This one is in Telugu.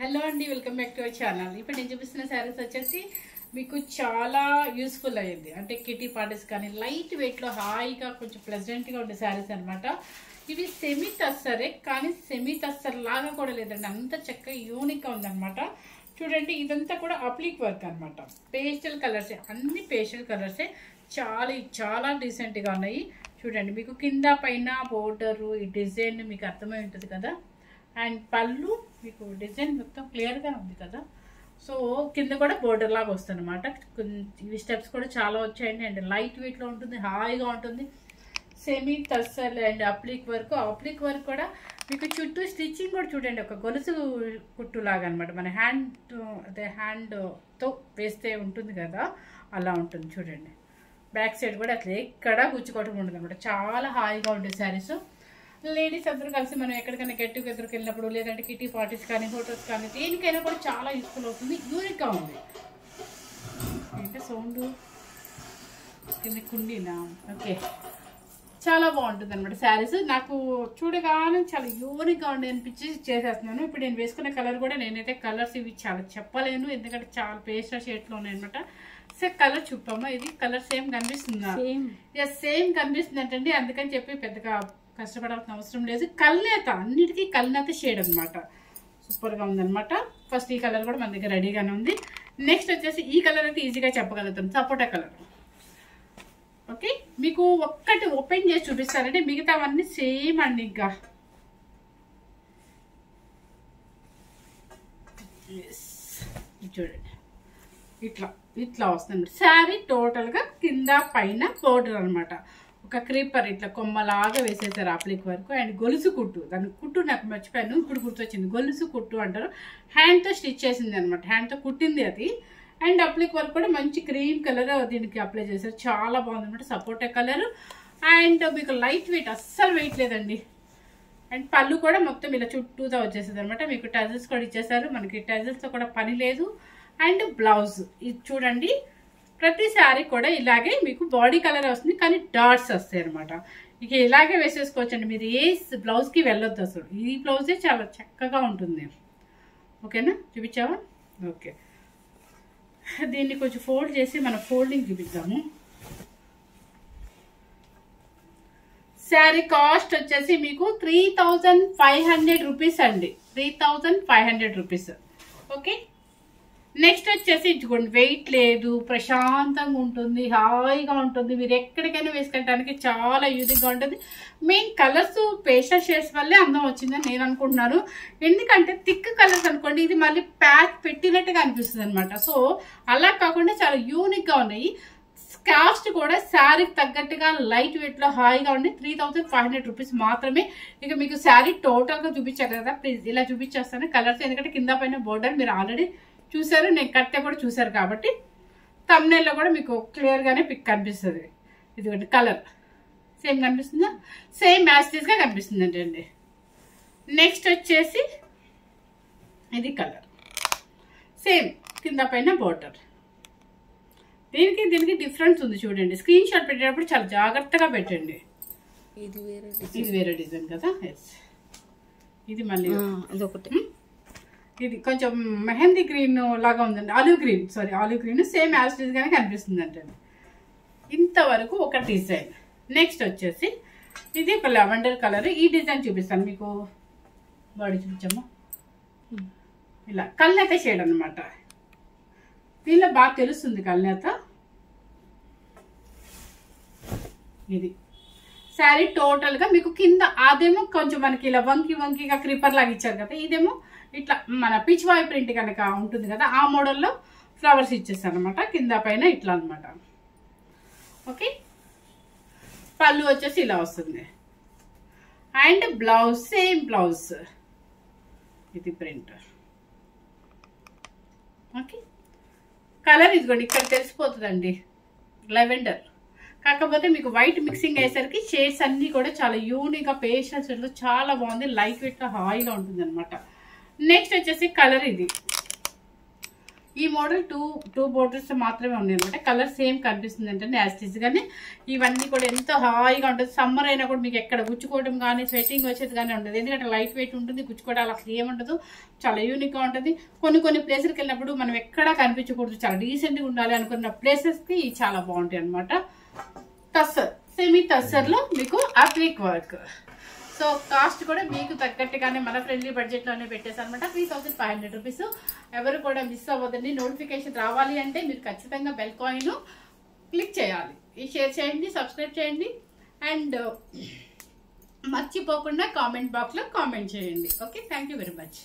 హలో అండి, welcome back to our channel. ఇప్పుడు నేను చూపిస్తున్న శారీస్ వచ్చేసి మీకు చాలా యూస్ఫుల్ అయ్యింది. అంటే కిటీ పార్టీస్ కానీ లైట్ వెయిట్లో హాయిగా కొంచెం ప్లెజెంట్గా ఉండే శారీస్ అనమాట. ఇవి సెమీ టస్సరే, కానీ సెమీ టస్సర్ లాగా కూడా లేదండి, అంత చక్కగా యూనిక్గా ఉందన్నమాట. చూడండి, ఇదంతా కూడా అప్లిక్ వర్క్ అనమాట. పేస్టల్ కలర్సే, అన్ని పేస్టల్ కలర్సే, చాలా డీసెంట్గా ఉన్నాయి. చూడండి, మీకు కింద పైన బోర్డరు ఈ డిజైన్ మీకు అర్థమై ఉంటుంది కదా. అండ్ పళ్ళు మీకు డిజైన్ మొత్తం క్లియర్గా ఉంది కదా. సో కింద కూడా బోర్డర్ లాగా వస్తుంది అనమాట. ఇవి స్టెప్స్ కూడా చాలా వచ్చాయండి. అండ్ లైట్ వెయిట్లో ఉంటుంది, హాయిగా ఉంటుంది. సెమీ టస్సర్ అండ్ అప్లిక్ వర్క్ కూడా మీకు చుట్టూ స్టిచ్చింగ్ కూడా చూడండి, ఒక గొలుసు కుట్టు లాగా అనమాట. మన హ్యాండ్తో వేస్తే ఉంటుంది కదా, అలా ఉంటుంది. చూడండి, బ్యాక్ సైడ్ కూడా అట్లా ఎక్కడా గుచ్చుకోవటం ఉండదు అనమాట. చాలా హాయిగా ఉండే శారీస్. లేడీస్ అందరూ కలిసి మనం ఎక్కడికైనా గెట్ టుగెదర్కి వెళ్ళినప్పుడు, లేదంటే కిటీ పార్టీస్ కానీ హోటల్స్ కానీ దేనికైనా కూడా చాలా యూస్ఫుల్ అవుతుంది. యూనిక్గా ఉంది. అంటే సౌండ్ కింద కుండీనా, ఓకే, చాలా బాగుంటుంది అనమాట శారీస్. నాకు చూడగానే చాలా యూనిక్గా ఉండి అనిపించి చేసేస్తున్నాను. ఇప్పుడు నేను వేసుకునే కలర్ కూడా, నేనైతే కలర్స్ ఇవి చాలా చెప్పలేను, ఎందుకంటే చాలా పేస్టల్ షేడ్లో ఉన్నాయన్నమాట. సో కలర్ చూపమ్మా, ఇది కలర్ సేమ్ కనిపిస్తుందా? సేమ్ కనిపిస్తుంది అంటండి, అందుకని చెప్పి పెద్దగా కష్టపడాల్సిన అవసరం లేదు. కల్నేత, అన్నిటికీ కల్నేత షేడ్ అనమాట. సూపర్గా ఉందన్నమాట. ఫస్ట్ ఈ కలర్ కూడా మన దగ్గర రెడీగానే ఉంది. నెక్స్ట్ వచ్చేసి ఈ కలర్ అయితే ఈజీగా చెప్పగలుగుతాం, సపోటా కలర్. ఓకే, మీకు ఒక్కటి ఓపెన్ చేసి చూపిస్తారంటే మిగతావన్నీ సేమ్ అండి. ఇంకా చూడండి, ఇట్లా వస్తుంది శారీ. టోటల్గా కింద పైన బోర్డర్ అనమాట. ఒక క్రీపర్ ఇట్లా కొమ్మలాగా వేసేసారు అప్లిక్ వరకు. అండ్ గొలుసు కుట్టు, దాని కుట్టు నాకు మర్చిపోయాను, ఇప్పుడు గుర్తొచ్చింది. గొలుసు కుట్టు అంటారు. హ్యాండ్తో స్టిచ్ చేసింది అనమాట, హ్యాండ్తో కుట్టింది అది. అండ్ అప్లిక్ వర్క్ కూడా మంచి క్రీమ్ కలర్ దీనికి అప్లై చేశారు. చాలా బాగుంది అనమాట, సపోటా కలర్. అండ్ మీకు లైట్ వెయిట్, అస్సలు వెయిట్ లేదండి. అండ్ పళ్ళు కూడా మొత్తం ఇలా చుట్టూతో వచ్చేసింది అనమాట. మీకు టజల్స్ కూడా ఇచ్చేసారు, మనకి టజల్స్తో కూడా పని లేదు. అండ్ బ్లౌజ్ ఇది చూడండి, ప్రతి శారీ కూడా ఇలాగే మీకు బాడీ కలర్ వస్తుంది, కానీ డాట్స్ వస్తాయి అనమాట. ఇక ఇలాగే వేసేసుకోవచ్చండి, మీరు ఏ బ్లౌజ్కి వెళ్ళొద్దు అసలు. ఈ బ్లౌజే చాలా చక్కగా ఉంటుంది. ఓకేనా, చూపించావా? ఓకే, దీన్ని కొంచెం ఫోల్డ్ చేసి మనం ఫోల్డింగ్ చూపిద్దాము. శారీ కాస్ట్ వచ్చేసి మీకు 3500 రూపీస్ అండి, 3500 రూపీస్. ఓకే, నెక్స్ట్ వచ్చేసి ఇచ్చుకోండి, వెయిట్ లేదు, ప్రశాంతంగా ఉంటుంది, హాయిగా ఉంటుంది. మీరు ఎక్కడికైనా వేసుకెళ్ళడానికి చాలా యూనిక్గా ఉంటుంది. మెయిన్ కలర్స్ పేస్టల్ షేడ్స్ వల్లే అందం వచ్చిందని నేను అనుకుంటున్నాను. ఎందుకంటే థిక్ కలర్స్ అనుకోండి, ఇది మళ్ళీ ప్యాక్ పెట్టినట్టుగా అనిపిస్తుంది అనమాట. సో అలా కాకుండా చాలా యూనిక్గా ఉన్నాయి. కాస్ట్ కూడా శారీకి తగ్గట్టుగా లైట్ వెయిట్లో హాయిగా ఉండి 3500 రూపీస్ మాత్రమే. ఇక మీకు శారీ టోటల్గా చూపించారు కదా, ప్లీజ్ ఇలా చూపించేస్తాను కలర్స్. ఎందుకంటే కింద పైన బోర్డర్ మీరు ఆల్రెడీ చూసారు, నేను కట్టే కూడా చూసారు కాబట్టి థంబ్నెయిల్లో కూడా మీకు క్లియర్గానే పిక్ కనిపిస్తుంది. ఇదిగోండి కలర్ సేమ్ కనిపిస్తుందా? సేమ్ మ్యాచెస్గా కనిపిస్తుంది అండి. నెక్స్ట్ వచ్చేసి ఇది కలర్ సేమ్, కింద పైన బోర్డర్. దీనికి డిఫరెన్స్ ఉంది చూడండి. స్క్రీన్ షాట్ పెట్టేటప్పుడు చాలా జాగ్రత్తగా పెట్టండి. ఇది వేరే డిజైన్ కదా. ఎస్, ఇది మళ్ళీ ఇదొకటి. ఇది కొంచెం మెహందీ గ్రీన్ లాగా ఉందండి, olive green same as it is గానే కనిపిస్తుంది అంటే. ఇంతవరకు ఒక డిజైన్. నెక్స్ట్ వచ్చేసి ఇది ఒక లెవెండర్ కలర్. ఈ డిజైన్ చూపిస్తాను మీకు, బాడీ చూపించమ్మా. ఇలా కల్నేత షేడ్ అనమాట. దీనిలో బాగా తెలుస్తుంది కల్నేత. ఇది శారీ టోటల్గా మీకు కింద అదేమో కొంచెం మనకి ఇలా వంకీగా క్రీపర్ లాగా ఇచ్చారు కదా, ఇదేమో ఇట్లా మన పిచ్వాయ్ ప్రింట్ కనుక ఉంటుంది కదా, ఆ మోడల్లో ఫ్లవర్స్ ఇచ్చేస్తాను అనమాట. కింద పైన ఇట్లా అనమాట. ఓకే, పళ్ళు వచ్చేసి ఇలా వస్తుంది. అండ్ బ్లౌజ్ సేమ్ బ్లౌజ్, ఇది ప్రింట్. ఓకే, కలర్ ఇదిగోండి, ఇక్కడ తెలిసిపోతుందండి, లెవెండర్. కాకపోతే మీకు వైట్ మిక్సింగ్ అయ్యేసరికి షేడ్స్ అన్నీ కూడా చాలా యూనిక్గా పేస్టల్ షేడ్లో చాలా బాగుంది. లైట్ వెయిట్గా హాయిగా ఉంటుంది అనమాట. నెక్స్ట్ వచ్చేసి కలర్ ఇది. ఈ మోడల్ టూ బోర్డర్స్ మాత్రమే ఉన్నాయి అనమాట. కలర్ సేమ్ కనిపిస్తుంది అంటే యాస్టిస్ గానీ ఇవన్నీ కూడా ఎంతో హాయిగా ఉంటుంది. సమ్మర్ అయినా కూడా మీకు ఎక్కడ గుచ్చుకోవడం కానీ స్వెటింగ్ వచ్చేది కానీ ఉండదు. ఎందుకంటే లైట్ వెయిట్ ఉంటుంది, గుచ్చుకోవడం అసలు ఏముండదు, చాలా యూనిక్గా ఉంటుంది. కొన్ని ప్లేసులకు వెళ్ళినప్పుడు మనం ఎక్కడా కనిపించకూడదు, చాలా డీసెంట్గా ఉండాలి అనుకున్న ప్లేసెస్కి చాలా బాగుంటాయి అనమాట. టస్సర్, సెమీ టస్సర్లో మీకు అప్లిక్ వర్క్. సో కాస్ట్ కూడా మీకు తగ్గట్టుగానే మన ఫ్రెండ్లీ బడ్జెట్లోనే పెట్టేసి అనమాట. 3500 రూపీస్. ఎవరు కూడా మిస్ అవ్వదండి. నోటిఫికేషన్ రావాలి అంటే మీరు ఖచ్చితంగా బెల్ కాయిన్ క్లిక్ చేయాలి. షేర్ చేయండి, సబ్స్క్రైబ్ చేయండి అండ్ మర్చిపోకుండా కామెంట్ బాక్స్లో కామెంట్ చేయండి. Okay, thank you very much.